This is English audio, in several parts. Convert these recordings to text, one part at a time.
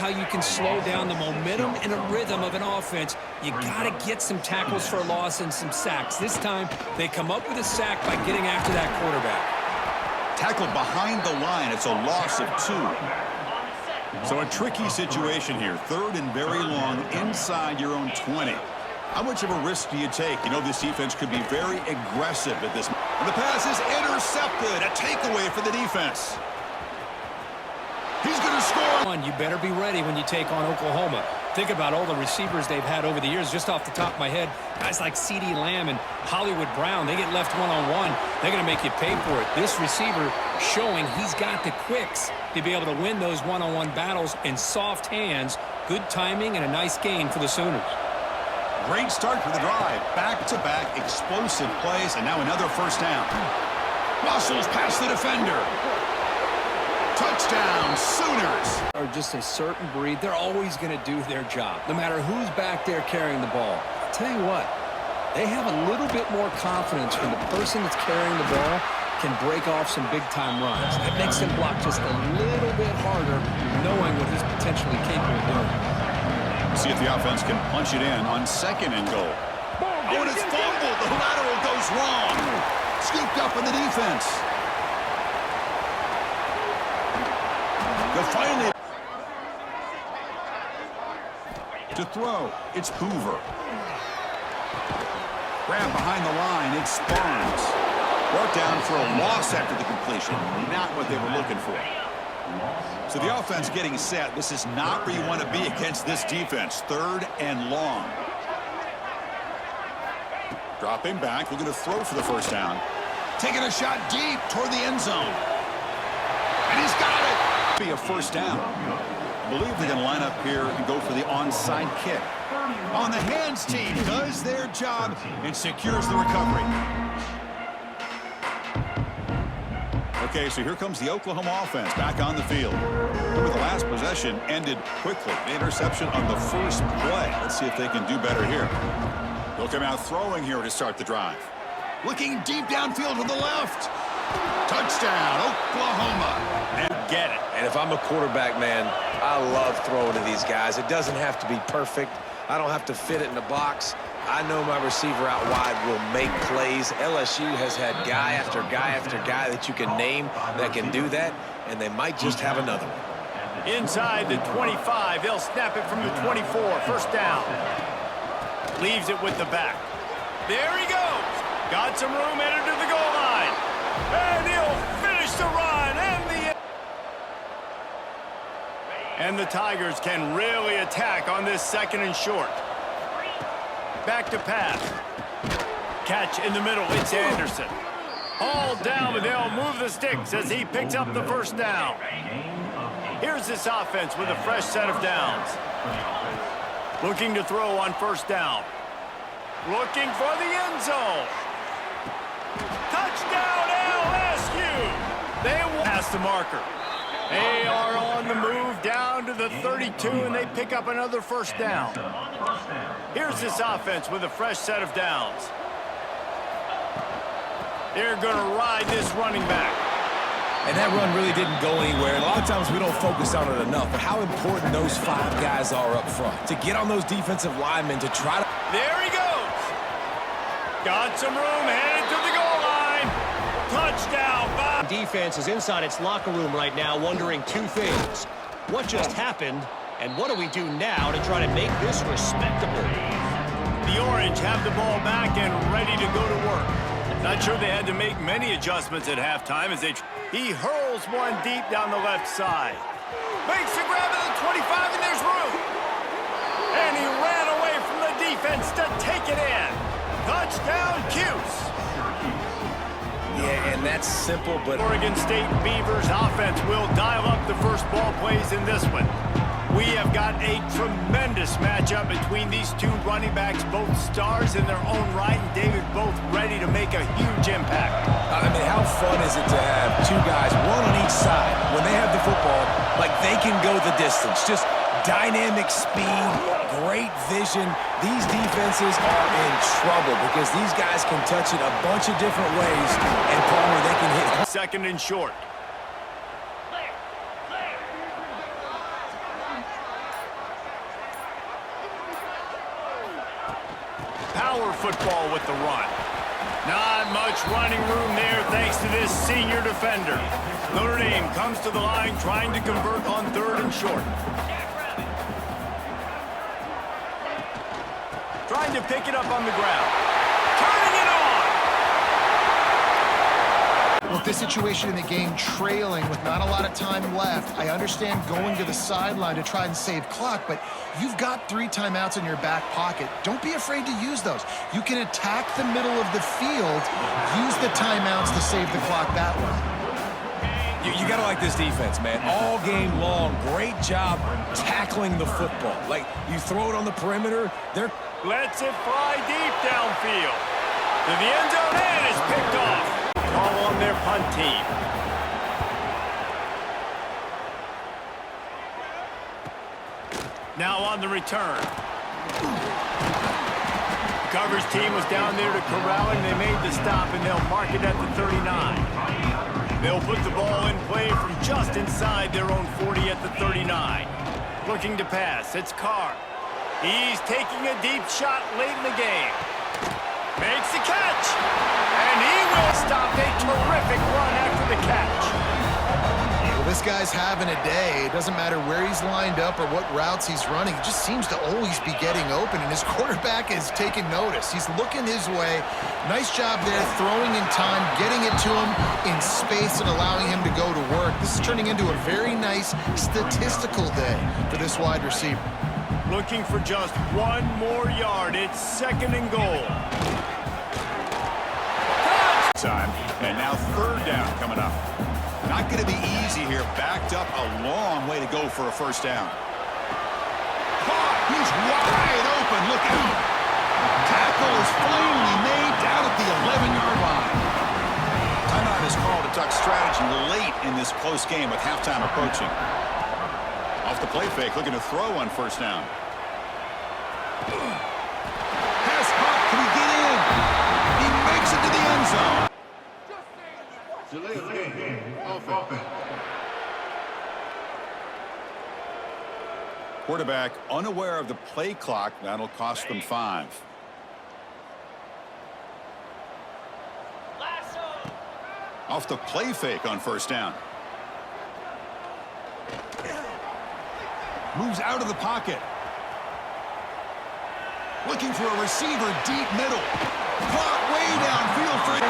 how you can slow down the momentum and a rhythm of an offense. You got to get some tackles for a loss and some sacks. This time, they come up with a sack by getting after that quarterback. Tackled behind the line. It's a loss of 2. So a tricky situation here. 3rd and very long inside your own 20. How much of a risk do you take? You know, this defense could be very aggressive at this. And the pass is intercepted. A takeaway for the defense. He's going to score. You better be ready when you take on Oklahoma. Think about all the receivers they've had over the years. Just off the top of my head, guys like CeeDee Lamb and Hollywood Brown, they get left one-on-one. They're going to make you pay for it. This receiver showing he's got the quicks to be able to win those one-on-one battles in soft hands. Good timing and a nice gain for the Sooners. Great start for the drive. Back-to-back explosive plays, and now another first down. Muscles past the defender. Touchdown, Sooners. Are just a certain breed. They're always going to do their job, no matter who's back there carrying the ball. I'll tell you what, they have a little bit more confidence when the person that's carrying the ball can break off some big-time runs. It makes them block just a little bit harder, knowing what he's potentially capable of doing. See if the offense can punch it in on 2nd and goal. Oh, and it's fumbled. The lateral goes wrong. Scooped up in the defense. They'll finally to throw. It's Hoover. Grab behind the line. It's Barnes. Brought down for a loss after the completion. Not what they were looking for. So the offense getting set. This is not where you want to be against this defense. 3rd and long. Dropping back. Looking to throw for the first down. Taking a shot deep toward the end zone. And he's got it. Be a first down. I believe they're going to line up here and go for the onside kick. On the hands team does their job and secures the recovery. Okay, so here comes the Oklahoma offense back on the field. Remember, the last possession ended quickly. The interception on the first play. Let's see if they can do better here. They'll come out throwing here to start the drive. Looking deep downfield to the left. Touchdown, Oklahoma. And get it. And if I'm a quarterback, man, I love throwing to these guys. It doesn't have to be perfect. I don't have to fit it in the box. I know my receiver out wide will make plays. LSU has had guy after guy after guy that you can name that can do that, and they might just have another one. Inside the 25, they'll snap it from the 24. First down. Leaves it with the back. There he goes. Got some room, headed to the goal line. And he'll finish the run and the Tigers can really attack on this 2nd and short. Back to pass. Catch in the middle. It's Anderson. All down, but they'll move the sticks as he picks up the first down. Here's this offense with a fresh set of downs. Looking to throw on first down. Looking for the end zone. Touchdown, LSU! They will pass the marker. They are on the move down to the 32, and they pick up another first down. Here's this offense with a fresh set of downs. They're going to ride this running back. And that run really didn't go anywhere. A lot of times we don't focus on it enough, but how important those 5 guys are up front. To get on those defensive linemen to try to... There he goes. Got some room, headed to the goal line. Touchdown, Bob. Defense is inside its locker room right now wondering 2 things. What just happened, and what do we do now to try to make this respectable? The Orange have the ball back and ready to go to work. Not sure they had to make many adjustments at halftime as he hurls one deep down the left side. Makes the grab at the 25, and there's room. And he ran away from the defense to take it in. Touchdown, Cuse. Yeah, and that's simple, but... Oregon State Beavers offense will dial up the first ball plays in this one. We have got a tremendous matchup between these 2 running backs, both stars in their own right, and David both ready to make a huge impact. I mean, how fun is it to have 2 guys, one on each side, when they have the football, like they can go the distance. Just dynamic speed, great vision. These defenses are in trouble because these guys can touch it a bunch of different ways, and Palmer, they can hit. 2nd and short. power football with the run. Not much running room there thanks to this senior defender. Notre Dame comes to the line trying to convert on 3rd and short. Trying to pick it up on the ground. Turning it on! With this situation in the game, trailing with not a lot of time left, I understand going to the sideline to try and save clock, but you've got 3 timeouts in your back pocket. Don't be afraid to use those. You can attack the middle of the field, use the timeouts to save the clock that way. You got to like this defense, man. All game long, great job tackling the football. Like, you throw it on the perimeter, they're... Lets it fly deep downfield. To the end zone and it's picked off. Call on their punt team. Now on the return. The coverage team was down there to corral him. They made the stop, and they'll mark it at the 39. They'll put the ball in play from just inside their own 40 at the 39. Looking to pass. It's Carr. He's taking a deep shot late in the game. Makes the catch. And he will stop a terrific run after the catch. Well, this guy's having a day. It doesn't matter where he's lined up or what routes he's running. He just seems to always be getting open, and his quarterback is taking notice. He's looking his way. Nice job there, throwing in time, getting it to him in space and allowing him to go to work. This is turning into a very nice statistical day for this wide receiver. Looking for just 1 more yard. It's 2nd and goal. Time. And now 3rd down coming up. Not going to be easy here. Backed up a long way to go for a 1st down. He's wide open. Look out. Tackle is finally made down at the 11-yard line. Timeout is called to duck strategy late in this close game with halftime approaching. Off the play fake, looking to throw on 1st down. Pass caught. Can he get in? He makes it to the end zone. Quarterback unaware of the play clock. That'll cost them 5. Off the play fake on 1st down. Moves out of the pocket. Looking for a receiver deep middle. Caught way downfield for 85.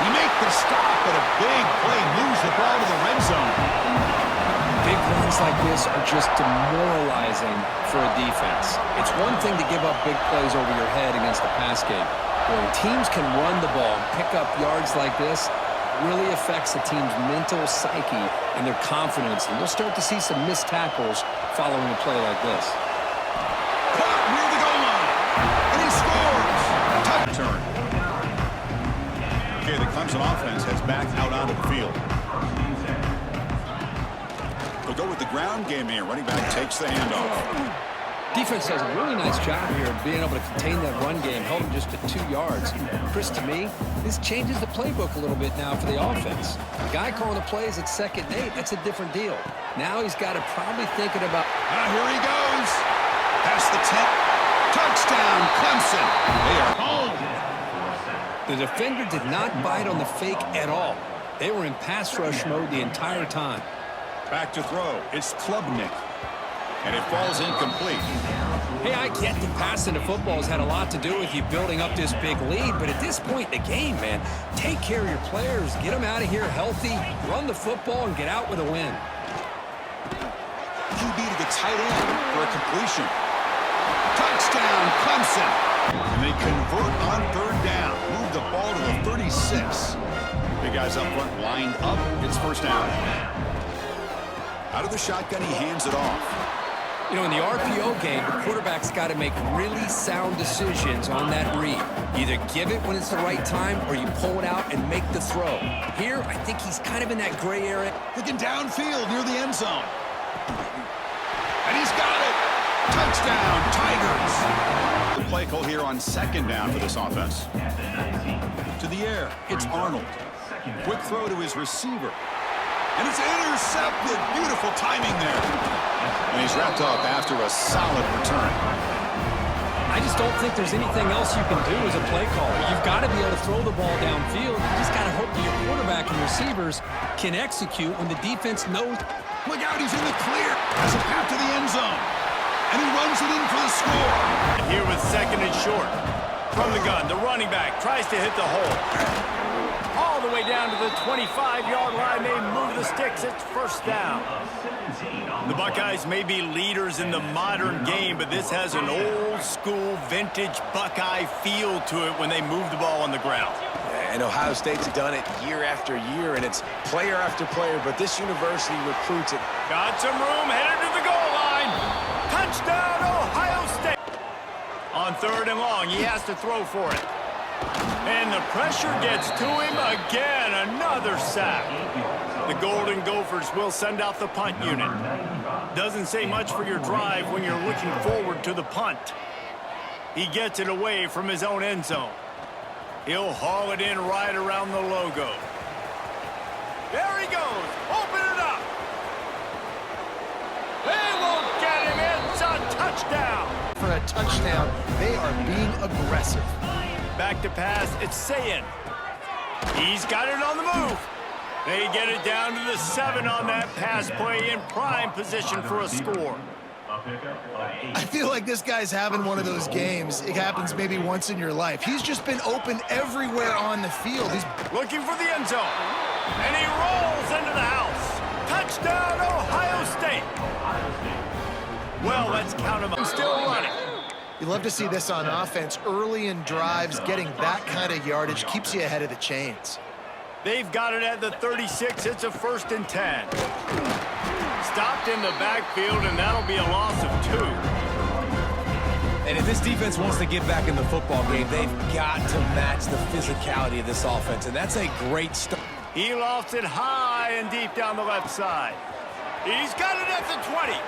You make the stop, but a big play moves the ball to the red zone. Big runs like this are just demoralizing for a defense. It's one thing to give up big plays over your head against the pass game. When teams can run the ball and pick up yards like this, really affects the team's mental psyche and their confidence. And you'll start to see some missed tackles following a play like this. Caught near the goal line. And he scores. Touch turn. Okay, the Clemson offense heads back out onto the field. They'll go with the ground game here. Running back takes the handoff. Defense does a really nice job here of being able to contain that run game, held him just to 2 yards. Chris, to me, this changes the playbook a little bit now for the offense. The guy calling the plays at 2nd and 8, that's a different deal. Now he's got to probably thinking about... Here he goes. Past the 10. Touchdown, Clemson. They are home. The defender did not bite on the fake at all. They were in pass rush mode the entire time. Back to throw. It's Klubnik. And it falls incomplete. Hey, I get that passing the football has had a lot to do with you building up this big lead, but at this point in the game, man, take care of your players, get them out of here healthy, run the football, and get out with a win. QB to the tight end for a completion. Touchdown, Clemson. And they convert on 3rd down. Move the ball to the 36. Big guys up front lined up. It's 1st down. Out of the shotgun, he hands it off. You know, in the RPO game, the quarterback's got to make really sound decisions on that read. Either give it when it's the right time or you pull it out and make the throw. Here, I think he's kind of in that gray area. Looking downfield near the end zone. And he's got it. Touchdown, Tigers. The play call here on 2nd down for this offense. To the air, it's Arnold. Quick throw to his receiver. And it's intercepted. Beautiful timing there. And he's wrapped up after a solid return. I just don't think there's anything else you can do as a play caller. You've got to be able to throw the ball downfield. You just got to hope that your quarterback and receivers can execute when the defense knows. Look out, he's in the clear. Has a path to the end zone. And he runs it in for the score. Here with 2nd and short. From the gun, the running back tries to hit the hole. All the way down to the 25-yard line. They move the sticks. It's 1st down. The Buckeyes may be leaders in the modern game, but this has an old-school, vintage Buckeye feel to it when they move the ball on the ground. And Ohio State's done it year after year, and it's player after player, but this university recruits it. Got some room, headed to the goal line. Touchdown, Ohio State. On 3rd and long, he has to throw for it. And the pressure gets to him again. Another sack. The Golden Gophers will send out the punt unit. Doesn't say much for your drive when you're looking forward to the punt. He gets it away from his own end zone. He'll haul it in right around the logo. There he goes. Open it up. They won't get him. It's a touchdown. For a touchdown, they are being aggressive. Back to pass. It's Sayin. He's got it on the move. They get it down to the 7 on that pass play in prime position for a score. I feel like this guy's having one of those games. It happens maybe once in your life. He's just been open everywhere on the field. He's looking for the end zone. And he rolls into the house. Touchdown, Ohio State. Well, let's count him up. Still running. You love to see this on offense. Early in drives, getting that kind of yardage keeps you ahead of the chains. They've got it at the 36. It's a 1st and 10. Stopped in the backfield, and that'll be a loss of 2. And if this defense wants to get back in the football game, they've got to match the physicality of this offense, and that's a great start. He lofts it high and deep down the left side. He's got it at the 20.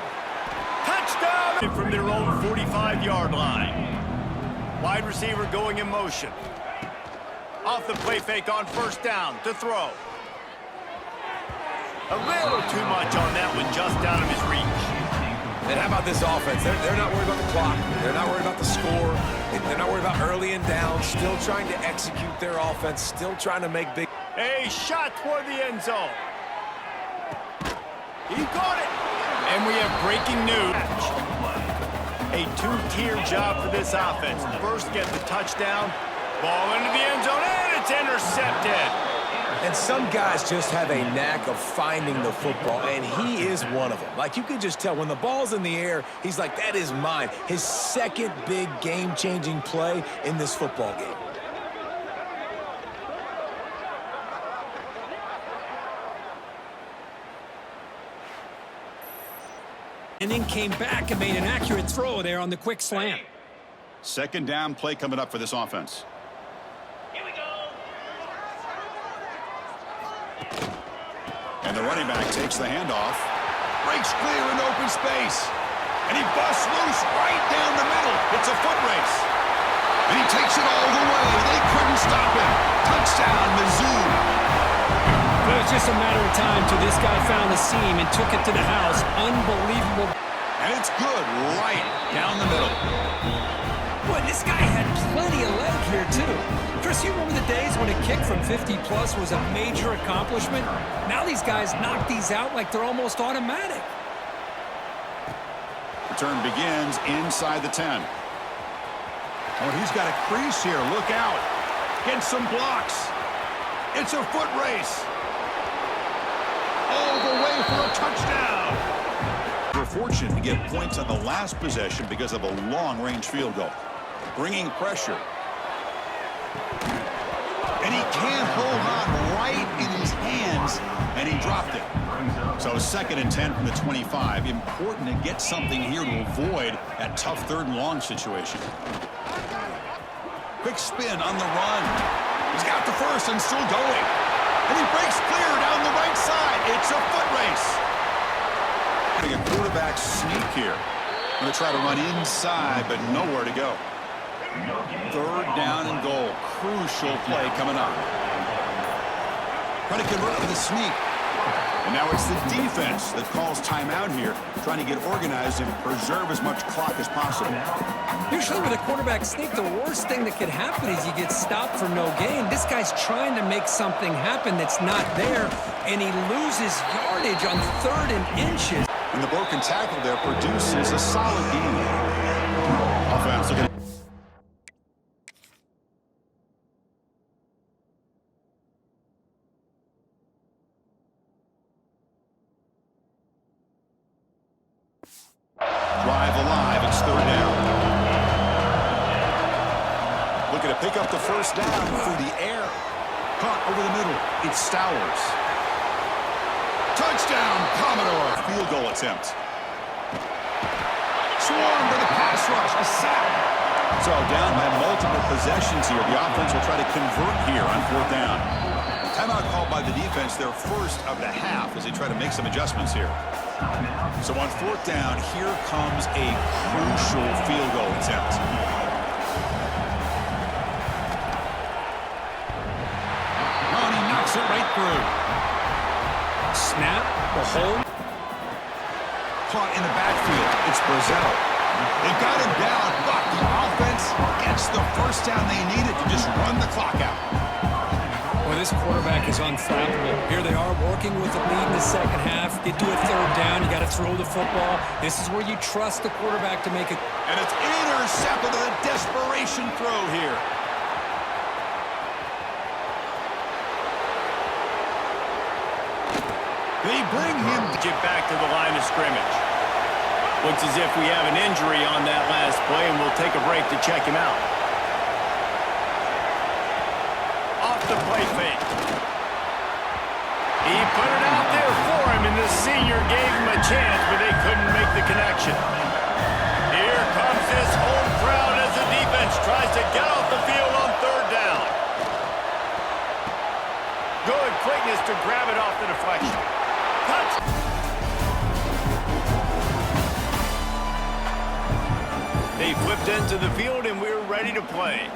Touchdown from their own 45-yard line. Wide receiver going in motion. Off the play fake on 1st down to throw. A little too much on that one, just out of his reach. And how about this offense? They're not worried about the clock. They're not worried about the score. They're not worried about early and down. Still trying to execute their offense. Still trying to make big. A shot toward the end zone. He caught it. And we have breaking news. A 2-tier job for this offense. First, get the touchdown. Ball into the end zone, and it's intercepted. And some guys just have a knack of finding the football, and he is one of them. Like, you could just tell when the ball's in the air, he's like, that is mine. His 2nd big game-changing play in this football game. And then came back and made an accurate throw there on the quick slant. 2nd down play coming up for this offense. And the running back takes the handoff. Breaks clear in open space. And he busts loose right down the middle. It's a foot race. And he takes it all the way. They couldn't stop him. Touchdown, Mizzou. It was just a matter of time till this guy found the seam and took it to the house. Unbelievable. And it's good right down the middle. Boy, this guy had plenty of leg here, too. Chris, you remember the days when a kick from 50-plus was a major accomplishment? Now these guys knock these out like they're almost automatic. Return begins inside the 10. Oh, he's got a crease here. Look out. Get some blocks. It's a foot race. All the way for a touchdown. We're fortunate to get points on the last possession because of a long-range field goal. Bringing pressure. And he can't hold on right in his hands, and he dropped it. So 2nd and 10 from the 25. Important to get something here to avoid that tough 3rd and long situation. Quick spin on the run. He's got the first and still going. And he breaks clear down the right side. It's a foot race. Having a quarterback sneak here. Going to try to run inside, but nowhere to go. 3rd down and goal. Crucial play coming up. Trying to convert with a sneak. And now it's the defense that calls timeout here, trying to get organized and preserve as much clock as possible. Usually with a quarterback sneak, the worst thing that could happen is you get stopped for no gain. This guy's trying to make something happen that's not there, and he loses yardage on 3rd and inches. And the broken tackle there produces a solid gain. Offense looking. Drive alive. It's 3rd down. Looking to pick up the 1st down through the air. Caught over the middle. It's Stowers. Touchdown, Commodore. Field goal attempt. Swarmed by the pass rush. A sack. So down by multiple possessions here. The offense will try to convert here on 4th down. Timeout called by the defense, their first of the half, as they try to make some adjustments here. So on 4th down, here comes a crucial field goal attempt. Oh, and he knocks it right through. Snap, the hold. Caught in the backfield. It's Brazel. They got him down, but the offense gets the 1st down they needed to just run the clock out. Well, this quarterback is unflappable. Here they are working with the lead in the 2nd half. Get to a 3rd down. You got to throw the football. This is where you trust the quarterback to make it. And it's intercepted with a desperation throw here. They bring him To get back to the line of scrimmage. Looks as if we have an injury on that last play, and we'll take a break to check him out. Off the play fake. He put it out there for him, and the senior gave him a chance, but they couldn't make the connection. Here comes this home crowd as the defense tries to get off the field on 3rd down. Good quickness to grab it off the deflection. Touch. They flipped into the field, and we're ready to play.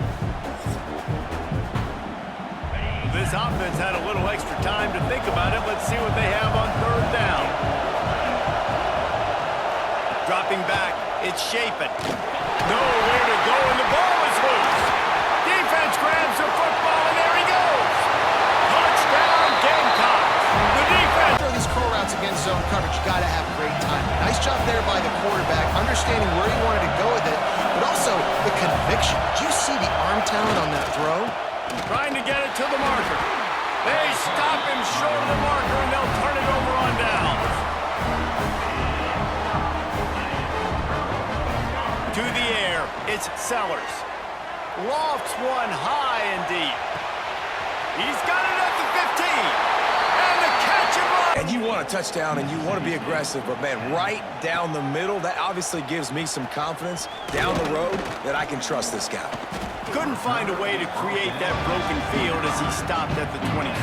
This offense had a little extra time to think about it. Let's see what they have on 3rd down. Dropping back, it's Shapen. Nowhere to go, and the ball is loose. Defense grabs the football, and there he goes. Touchdown, Gamecocks. The defense. Throw these curl routes against zone coverage, you got to have great timing. Nice job there by the quarterback, understanding where he wanted to go with it, but also the conviction. Did you see the arm talent on that throw? Trying to get it to the marker. They stop him short of the marker, and they'll turn it over on downs. To the air, it's Sellers. Lofts one high and deep. He's got it at the 15. And the catch and run. And you want a touchdown, and you want to be aggressive, but, man, right down the middle, that obviously gives me some confidence down the road that I can trust this guy. Couldn't find a way to create that broken field as he stopped at the 25.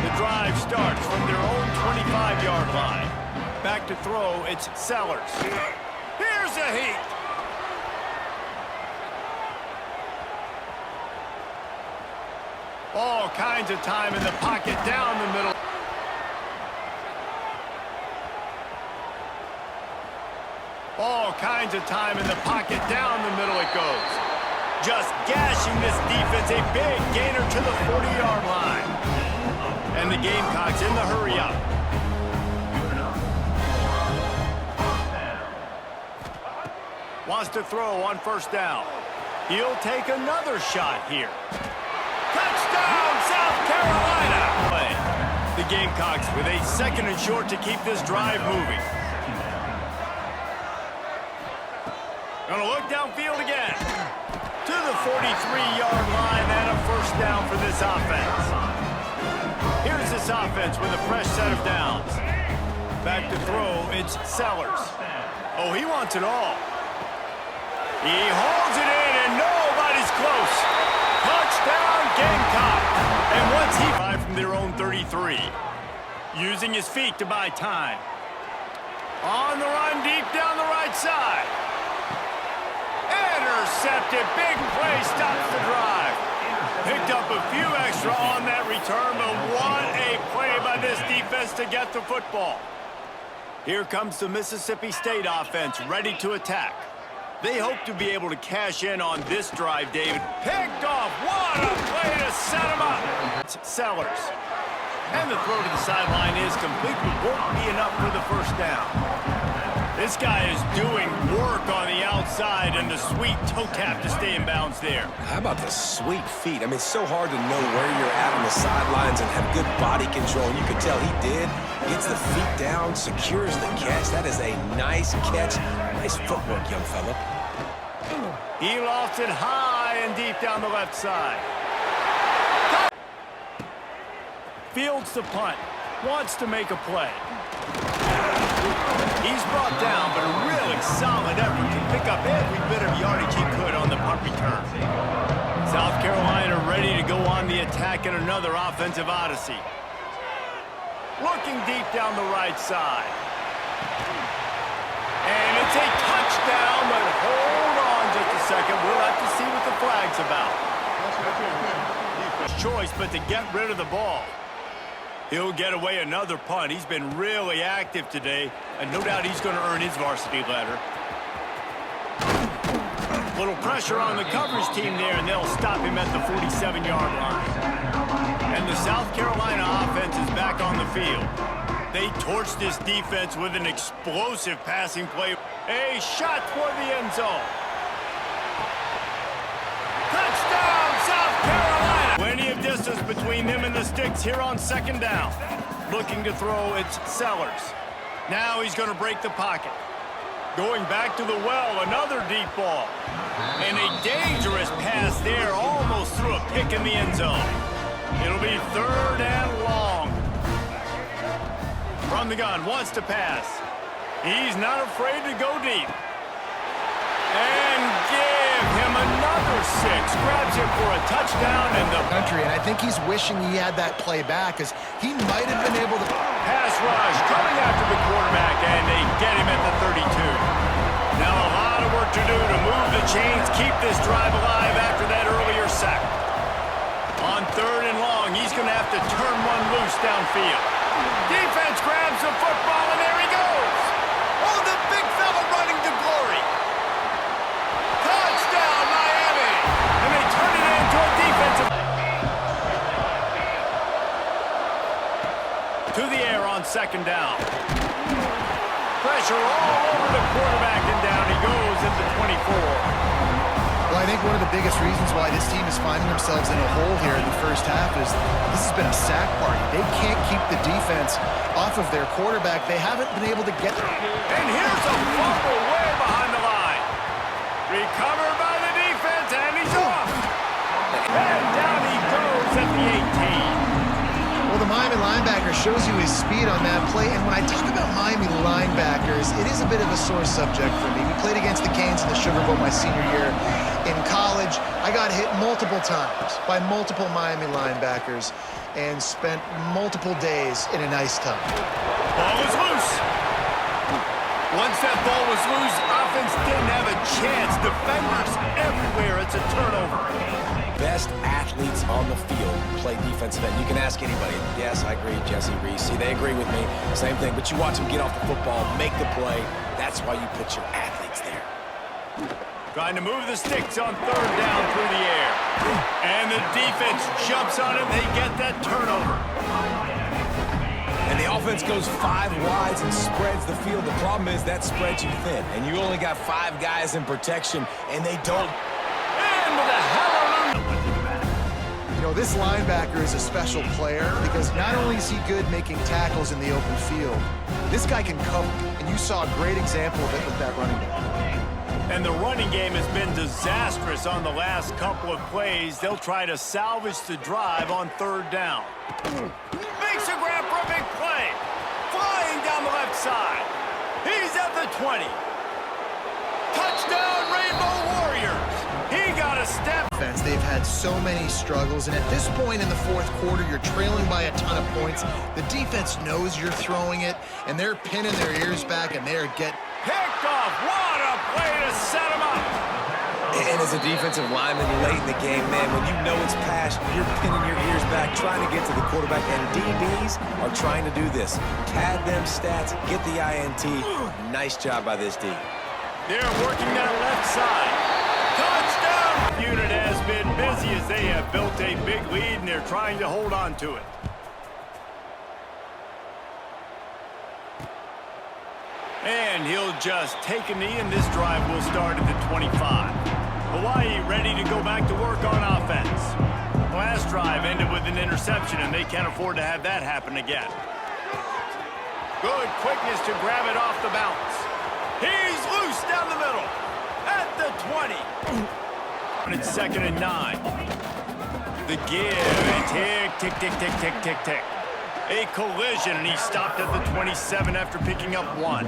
The drive starts from their own 25-yard line. Back to throw, it's Sellers. Here's a heat. All kinds of time in the pocket down the middle. All kinds of time in the pocket down the middle it goes. Just gashing this defense, a big gainer to the 40-yard line. And the Gamecocks in the hurry-up. Wants to throw on 1st down. He'll take another shot here. Touchdown, South Carolina! The Gamecocks with a 2nd and short to keep this drive moving. Gonna look downfield again. To the 43-yard line and a 1st down for this offense. Here's this offense with a fresh set of downs. Back to throw, it's Sellers. Oh, he wants it all. He holds it in and nobody's close. Touchdown, Gamecock. And once he from their own 33. Using his feet to buy time. On the run deep down the right side. Intercepted. Big play stops the drive. Picked up a few extra on that return, but what a play by this defense to get the football. Here comes the Mississippi State offense, ready to attack. They hope to be able to cash in on this drive, David. Picked off. What a play to set him up. Sellers. And the throw to the sideline is complete, but won't be enough for the first down. This guy is doing work on the outside, and the sweet toe tap to stay in bounds there. How about the sweet feet? I mean, it's so hard to know where you're at on the sidelines and have good body control. You could tell he did. Gets the feet down, secures the catch. That is a nice catch. Nice footwork, young fella. He lofts it high and deep down the left side. Fields the punt. Wants to make a play. He's brought down, but a really solid effort to pick up every bit of yardage he could on the punt return. South Carolina ready to go on the attack in another offensive odyssey. Looking deep down the right side. And it's a touchdown, but hold on just a second. We'll have to see what the flag's about. Choice, but to get rid of the ball. He'll get away another punt. He's been really active today, and no doubt he's going to earn his varsity letter. Little pressure on the coverage team there, and they'll stop him at the 47-yard line. And the South Carolina offense is back on the field. They torched this defense with an explosive passing play. A shot toward the end zone. Touchdown, South Carolina! Plenty of distance between them and the sticks here on second down. Looking to throw, it's Sellers. Now he's going to break the pocket. Going back to the well, another deep ball. And a dangerous pass there, almost threw a pick in the end zone. It'll be third and long. From the gun, wants to pass. He's not afraid to go deep. And give him another 6. Grabs it for a touchdown in the country, and I think he's wishing he had that play back, as he might have been able to. Pass rush coming after the quarterback, and they get him at the 32. Now a lot of work to do to move the chains, keep this drive alive after that earlier sack. On third and long, he's going to have to turn one loose downfield. Defense grabs the football, and there he goes. Oh, the big fella running to glory. Touchdown, Miami. And they turn it into a defensive. To the air on second down. Pressure all over the quarterback, and down he goes at the 24. Well, I think one of the biggest reasons why this team is finding themselves in a hole here in the first half is this has been a sack party. They can't keep the defense off of their quarterback. They haven't been able to get it. And here's a fumble way behind the line. Recovered by the defense, and he's off. And down he goes at the 18. Well, the Miami linebacker shows you his speed on that play, and when I talk about Miami linebackers, it is a bit of a sore subject for me. We played against the Canes in the Sugar Bowl my senior year in college. I got hit multiple times by multiple Miami linebackers and spent multiple days in an ice tub. Ball was loose. Once that ball was loose, offense didn't have a chance. Defenders everywhere. It's a turnover. Best athletes on the field play defensive end. You can ask anybody. Yes, I agree, Jesse Reese. They agree with me. Same thing. But you watch them get off the football, make the play. That's why you put your athletes there. Trying to move the sticks on third down through the air. And the defense jumps on him. They get that turnover. And the offense goes 5 wides and spreads the field. The problem is that spreads you thin. And you only got 5 guys in protection, and they don't. And with a hallelujah. You know, this linebacker is a special player because not only is he good making tackles in the open field, this guy can cover. And you saw a great example of it with that running back. And the running game has been disastrous on the last couple of plays. They'll try to salvage the drive on third down. Makes a grab for a big play. Flying down the left side. He's at the 20. Touchdown, Rainbow Warriors. He got a step. They've had so many struggles, and at this point in the fourth quarter, you're trailing by a ton of points. The defense knows you're throwing it, and they're pinning their ears back, and they're getting picked off. What a play to set him up. And as a defensive lineman late in the game, man, when you know it's past, you're pinning your ears back, trying to get to the quarterback, and DBs are trying to do this. Pad them stats, get the INT. Nice job by this D. They're working that left side. Touchdown! Unit has been busy as they have built a big lead, and they're trying to hold on to it. And he'll just take a knee, and this drive will start at the 25. Hawaii ready to go back to work on offense. Last drive ended with an interception, and they can't afford to have that happen again. Good quickness to grab it off the bounce. He's loose down the middle at the 20. And it's 2nd and 9. The give, and tick, tick, tick, tick, tick, tick, tick. A collision, and he stopped at the 27 after picking up 1.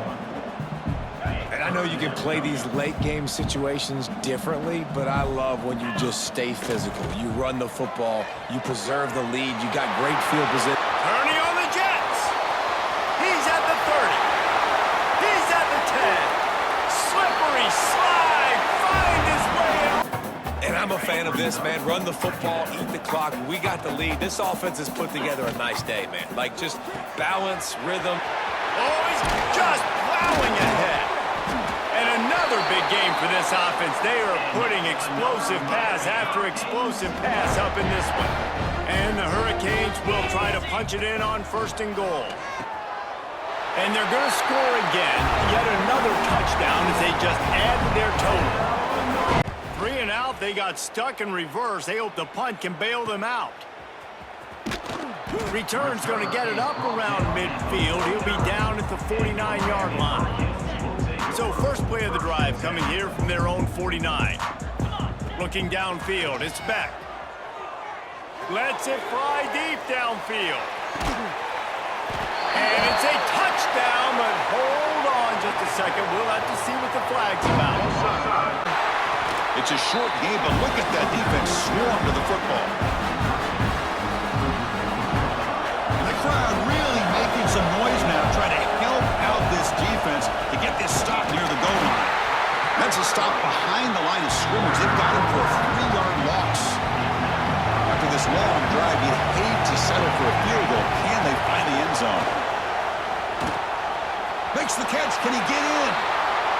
And I know you can play these late-game situations differently, but I love when you just stay physical. You run the football, you preserve the lead, you got great field position. Turning on the Jets. He's at the 30. He's at the 10. Slippery slide. Find his way in. And I'm a fan of this, man. Run the football, eat the clock. We got the lead. This offense has put together a nice day, man. Like, just balance, rhythm. Oh, he's just plowing ahead. And another big game for this offense. They are putting explosive pass after explosive pass up in this one. And the Hurricanes will try to punch it in on 1st and goal. And they're going to score again. Yet another touchdown as they just add to their total. 3 and out. They got stuck in reverse. They hope the punt can bail them out. Return's going to get it up around midfield. He'll be down at the 49-yard line. So first play of the drive coming here from their own 49. Looking downfield, it's Beck. Lets it fly deep downfield. And it's a touchdown, but hold on just a second. We'll have to see what the flag's about. It's a short game, but look at that defense swarm to the football. The crowd really making some noise now, trying to help out this defense to get this stop near the goal line. That's a stop behind the line of scrimmage. They've got him for a 3-yard loss. After this long drive, you'd hate to settle for a field goal. Can they find the end zone? Makes the catch. Can he get in?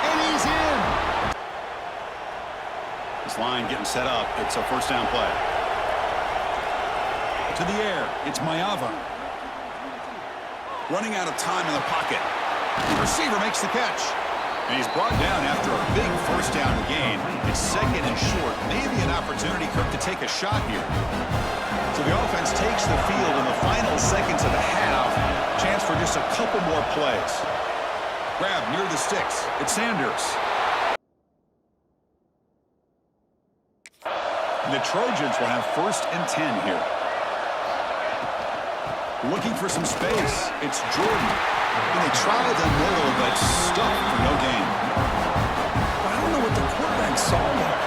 And he's in. This line getting set up. It's a 1st down play. To the air. It's Mayava. Running out of time in the pocket. The receiver makes the catch. And he's brought down after a big 1st down gain. It's 2nd and short. Maybe an opportunity, Kirk, to take a shot here. So the offense takes the field in the final seconds of the half. Chance for just a couple more plays. Grab near the sticks. It's Sanders. The Trojans will have 1st and 10 here. Looking for some space. It's Jordan. And they tried the middle, but stuck for no gain. I don't know what the quarterback saw there.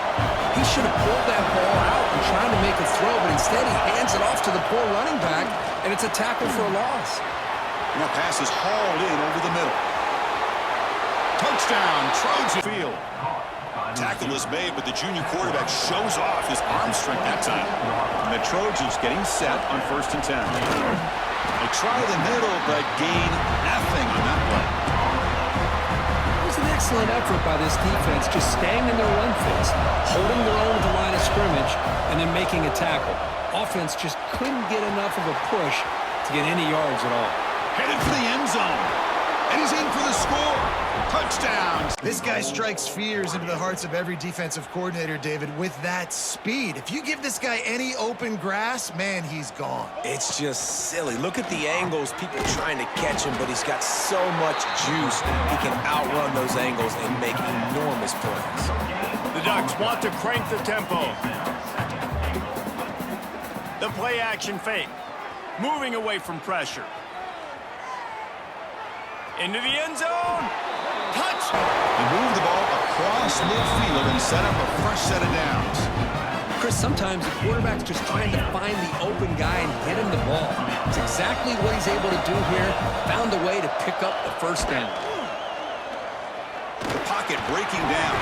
He should have pulled that ball out and tried to make a throw, but instead he hands it off to the poor running back, and it's a tackle for a loss. And that pass is hauled in over the middle. Touchdown, Trojan field. Tackle is made, but the junior quarterback shows off his arm strength that time. And the Trojans getting set on 1st and 10. They try the middle, but gain nothing on that play. It was an excellent effort by this defense, just staying in their run fits, holding their own at the line of scrimmage, and then making a tackle. Offense just couldn't get enough of a push to get any yards at all. Headed for the end zone. And he's in for the score. Touchdown. This guy strikes fears into the hearts of every defensive coordinator, David, with that speed. If you give this guy any open grass, man, he's gone. It's just silly. Look at the angles, people trying to catch him, but he's got so much juice. He can outrun those angles and make enormous plays. The Ducks want to crank the tempo. The play action fake. Moving away from pressure. Into the end zone. Touch. They move the ball across midfield and set up a fresh set of downs. Chris, sometimes the quarterback's just trying to find the open guy and get him the ball. It's exactly what he's able to do here. Found a way to pick up the 1st down. The pocket breaking down.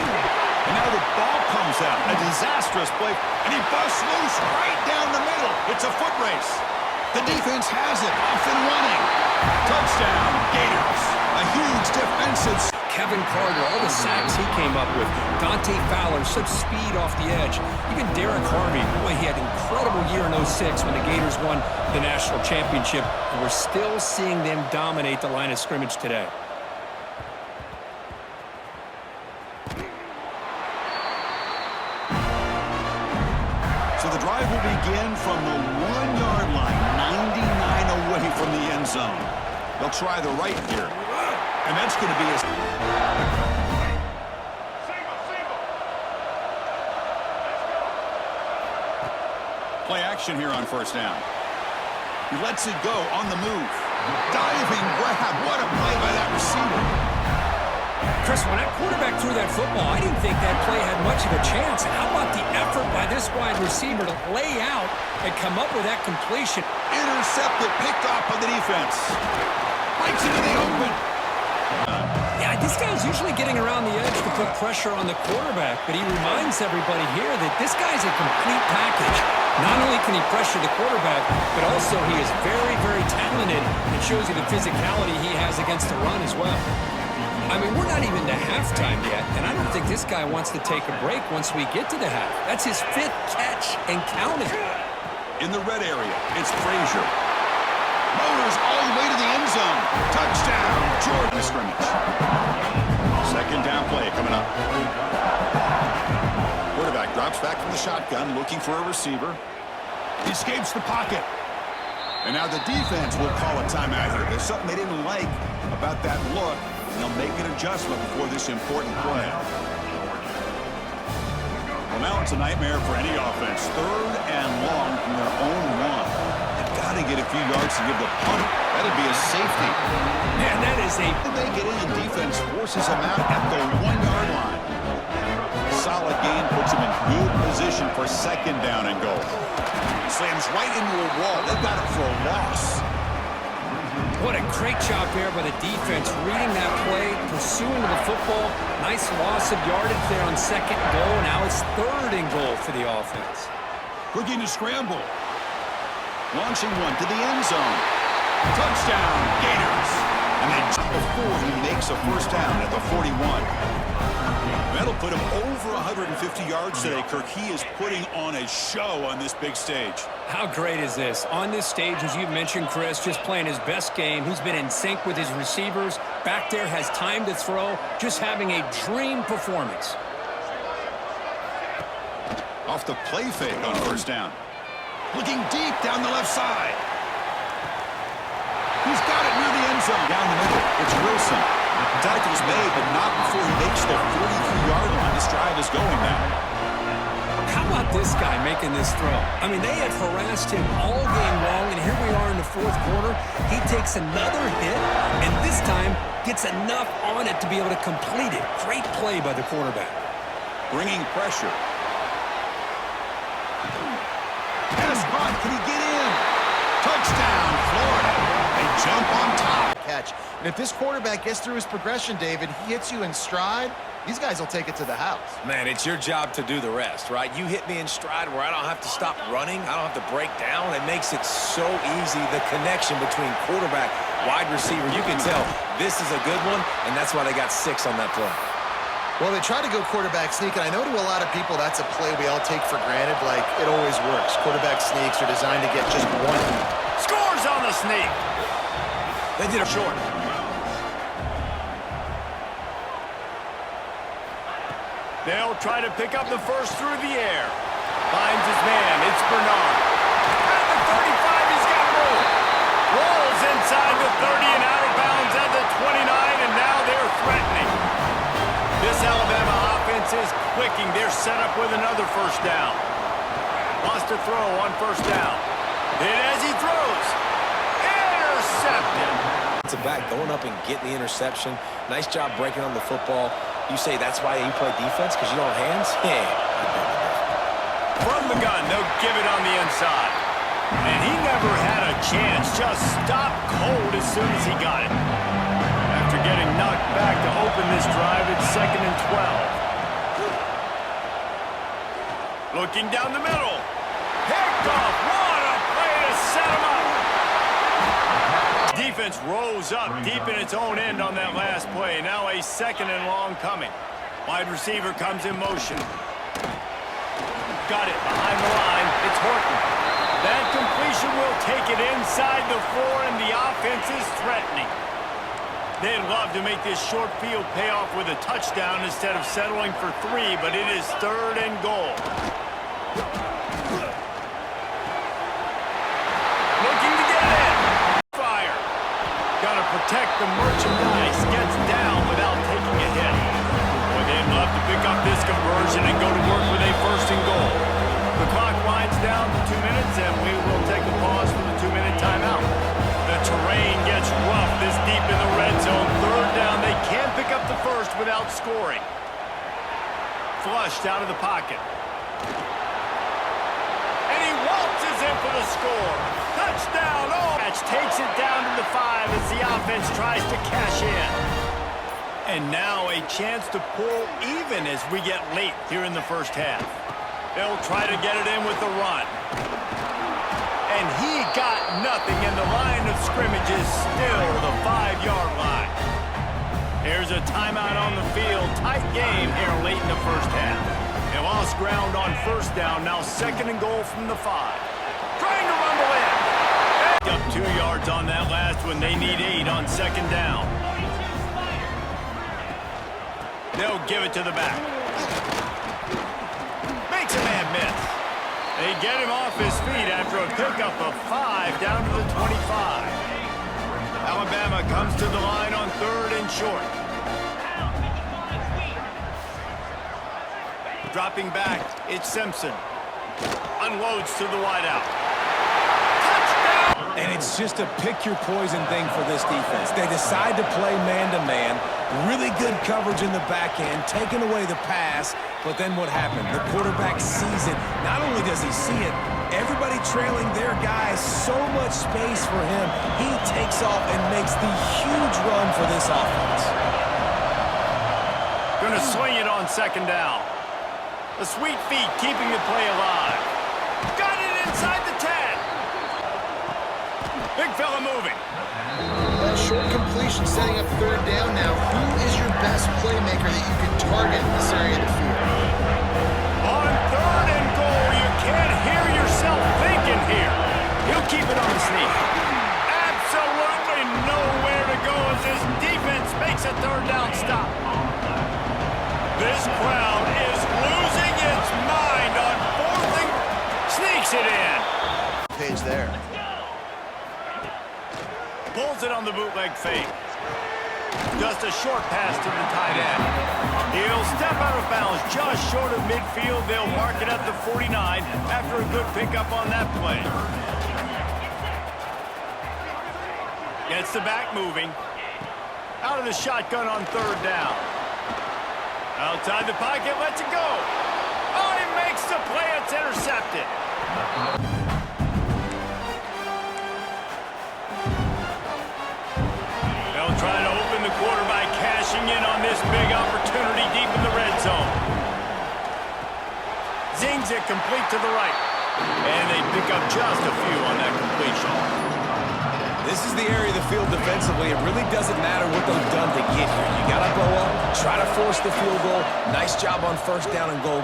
And now the ball comes out. A disastrous play. And he busts loose right down the middle. It's a foot race. The defense has it. Off and running. Touchdown, Gators. A huge defensive. Kevin Carter, all the sacks he came up with. Dante Fowler, such speed off the edge. Even Derek Harvey, boy, he had an incredible year in '06 when the Gators won the national championship. And we're still seeing them dominate the line of scrimmage today. So the drive will begin from the 1-yard line, 99 away from the end zone. They'll try the right here. And that's going to be a... Play action here on first down. He lets it go on the move. Diving grab. What a play by that receiver. Chris, when that quarterback threw that football, I didn't think that play had much of a chance. How about the effort by this wide receiver to lay out and come up with that completion? Intercepted, picked off by the defense. Breaks into the open. Yeah, this guy's usually getting around the edge to put pressure on the quarterback, but he reminds everybody here that this guy's a complete package. Not only can he pressure the quarterback, but also he is very, very talented and shows you the physicality he has against the run as well. I mean, we're not even to halftime yet, and I don't think this guy wants to take a break once we get to the half. That's his 5th catch and counting. In the red area, it's Frazier. Motors all the way to the end zone. Touchdown, Jordan. Scrimmage. Second down play coming up. Quarterback drops back from the shotgun, looking for a receiver. He escapes the pocket. And now the defense will call a timeout here. There's something they didn't like about that look. They'll make an adjustment before this important play. Well, now it's a nightmare for any offense. 3rd and long from their own 1. They've got to get a few yards to give the punt. That'd be a safety. Man, that is a... They get in. Defense forces them out at the 1-yard line. Solid gain puts them in good position for 2nd down and goal. Slams right into a wall. They've got it for a loss. What a great job there by the defense, reading that play, pursuing the football. Nice loss of yardage there on 2nd and goal. Now it's 3rd and goal for the offense. Looking to scramble. Launching one to the end zone. Touchdown, Gators. And then before he makes a first down at the 41. That'll put him over 150 yards today, Kirk. He is putting on a show on this big stage. How great is this? On this stage, as you mentioned, Chris, just playing his best game. He's been in sync with his receivers. Back there, has time to throw. Just having a dream performance. Off the play fake on first down. Looking deep down the left side. He's got it near the end zone. Down the middle, it's Wilson. Tackle's made, but not before he makes the 43-yard line. This drive is going now. How about this guy making this throw? I mean, they have harassed him all game long, and here we are in the 4th quarter. He takes another hit, and this time gets enough on it to be able to complete it. Great play by the quarterback. Bringing pressure. Escott, can he get in? Touchdown, Florida. They jump on top. Catch. And if this quarterback gets through his progression, David, he hits you in stride, these guys will take it to the house. Man, it's your job to do the rest, right? You hit me in stride where I don't have to stop running. I don't have to break down. It makes it so easy, the connection between quarterback, wide receiver. You can tell this is a good one, and that's why they got 6 on that play. Well, they try to go quarterback sneak, and I know to a lot of people that's a play we all take for granted. Like, it always works. Quarterback sneaks are designed to get just one. Scores on the sneak. They did a short. They'll try to pick up the first through the air. Finds his man. It's Bernard. At the 35, he's got room. Rolls inside the 30 and out of bounds at the 29, and now they're threatening. This Alabama offense is clicking. They're set up with another first down. Wants to throw on first down. And as he throws, intercepted. It's a back going up and getting the interception. Nice job breaking on the football. You say that's why you play defense, because you don't have hands? Yeah. From the gun, they'll give it on the inside. And he never had a chance. Just stopped cold as soon as he got it. After getting knocked back to open this drive, it's 2nd and 12. Looking down the middle. Picked off. What a play to set him up. Defense rose up deep in its own end on that last play. Now a 2nd and long coming. Wide receiver comes in motion. Got it behind the line. It's Horton. That completion will take it inside the 4, and the offense is threatening. They'd love to make this short field pay off with a touchdown instead of settling for 3, but it is 3rd and goal. Looking to get in. Fire. Got to protect the merchandise. Gets down without taking a hit. Boy, they'd love to pick up this conversion and go to work with a 1st and goal. The clock winds down to 2 minutes, and we will take a pause for the 2-minute timeout. The terrain gets rough this deep in the red zone. 3rd down. They can't pick up the 1st without scoring. Flushed out of the pocket. And he waltzes in for the score. Touchdown. Oh, takes it down to the 5 as the offense tries to cash in. And now a chance to pull even as we get late here in the 1st half. They'll try to get it in with the run. And he got nothing, and the line of scrimmage is still the 5-yard line. Here's a timeout on the field. Tight game here late in the 1st half. They lost ground on 1st down. Now 2nd and goal from the 5. Trying to rumble in. Up 2 yards on that last one. They need 8 on 2nd down. They'll give it to the back. Makes a man miss. They get him off his feet after a pickup of 5 down to the 25. Alabama comes to the line on 3rd and short. Dropping back, it's Simpson. Unloads to the wideout. Touchdown! And it's just a pick-your-poison thing for this defense. They decide to play man-to-man. Really good coverage in the back end, taking away the pass. But then what happened? The quarterback sees it. Not only does he see it, everybody trailing their guy, so much space for him. He takes off and makes the huge run for this offense. Gonna swing it on 2nd down. The sweet feet keeping the play alive. Got it inside the 10. Big fella moving. That short completion setting up 3rd down now. Who is your best playmaker that you can target in this area of the field? On 3rd and goal, you can't hear yourself thinking here. He'll keep it on the sneak. Absolutely nowhere to go as his defense makes a 3rd down stop. This crowd is losing its mind on 4th and sneaks it in. Page there. Pulls it on the bootleg fake. Just a short pass to the tight end. He'll step out of bounds just short of midfield. They'll mark it at the 49 after a good pickup on that play. Gets the back moving. Out of the shotgun on 3rd down. Outside the pocket, lets it go. Oh, he makes the play. It's intercepted. They'll try to open the quarter by cashing in on this big opportunity deep in the red zone. Zings it complete to the right. And they pick up just a few on that completion. This is the area of the field defensively. It really doesn't matter what they've done to get here. You got to blow up, try to force the field goal. Nice job on 1st down and goal.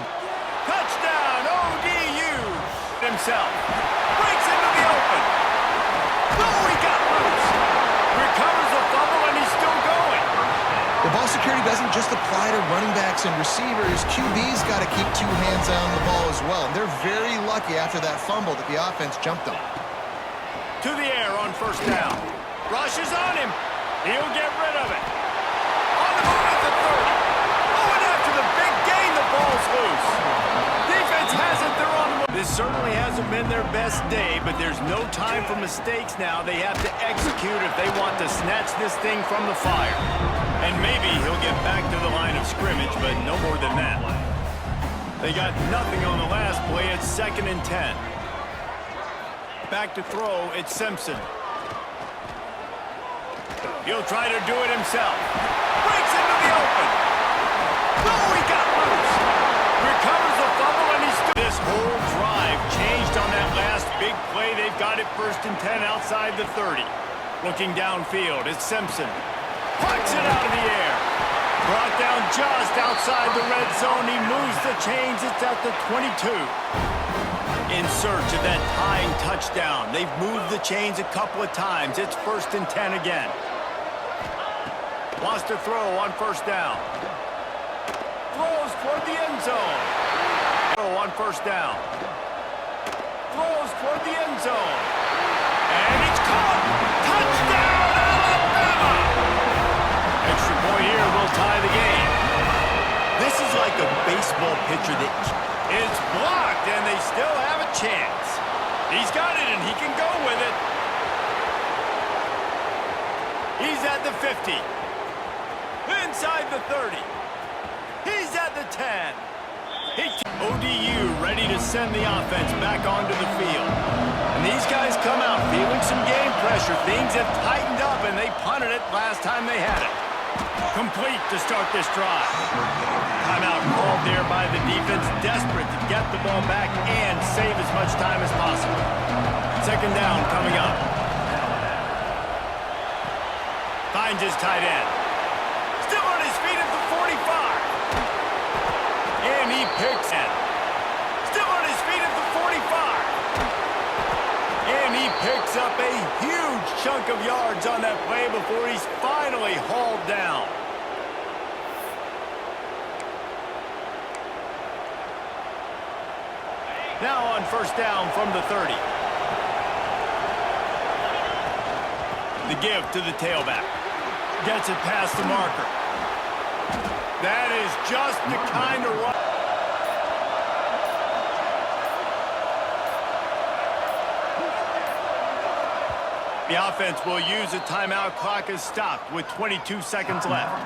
Touchdown, ODU. Himself. Breaks into the open. Oh, he got loose. Recovers the fumble, and he's still going. The ball security doesn't just apply to running backs and receivers. QB's got to keep 2 hands on the ball as well. And they're very lucky after that fumble that the offense jumped on. To the air on 1st down. Rushes on him. He'll get rid of it. On the move at the 30. Oh, and after the big gain, the ball's loose. Defense has it. They're on the move. This certainly hasn't been their best day, but there's no time for mistakes now. They have to execute if they want to snatch this thing from the fire. And maybe he'll get back to the line of scrimmage, but no more than that. They got nothing on the last play. It's 2nd and 10. Back to throw, it's Simpson. He'll try to do it himself. Breaks into the open. Oh, he got loose. Recovers the fumble, and he's still... This got it 1st and 10 outside the 30. Looking downfield, it's Simpson. Puts it out of the air. Brought down just outside the red zone. He moves the chains. It's at the 22. In search of that tying touchdown. They've moved the chains a couple of times. It's 1st and 10 again. Wants to throw on 1st down. Throws toward the end zone. On 1st down. Throws toward the end zone. And it's caught. Touchdown, Alabama! Extra point here will tie the game. This is like a baseball pitcher that is blocked, and they still have a chance. He's got it, and he can go with it. He's at the 50. Inside the 30. He's at the 10. ODU ready to send the offense back onto the field. And these guys come out feeling some game pressure. Things have tightened up, and they punted it last time they had it. Complete to start this drive. Timeout called there by the defense, desperate to get the ball back and save as much time as possible. 2nd down coming up. Finds his tight end. Still on his feet at the 45. And he picks it. Still on his feet at the 45. And he picks up a huge chunk of yards on that play before he's finally hauled down. Now on 1st down from the 30. The give to the tailback. Gets it past the marker. That is just the kind of run. The offense will use a timeout. Clock is stopped with 22 seconds left.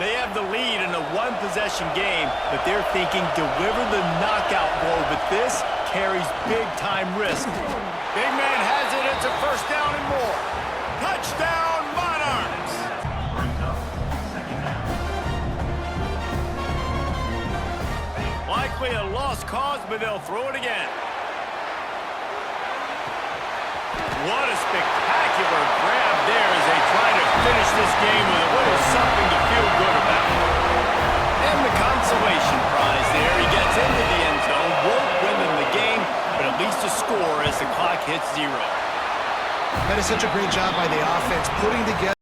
They have the lead in a one-possession game, but they're thinking deliver the knockout blow, but this carries big-time risk. Big man has it. It's a 1st down and more. Touchdown, Monarchs! Likely a lost cause, but they'll throw it again. What a spectacular grab there as they try to finish this game with a little something to feel good about. And the consolation prize there. He gets into the end zone, won't win them the game, but at least a score as the clock hits 0. That is such a great job by the offense, putting together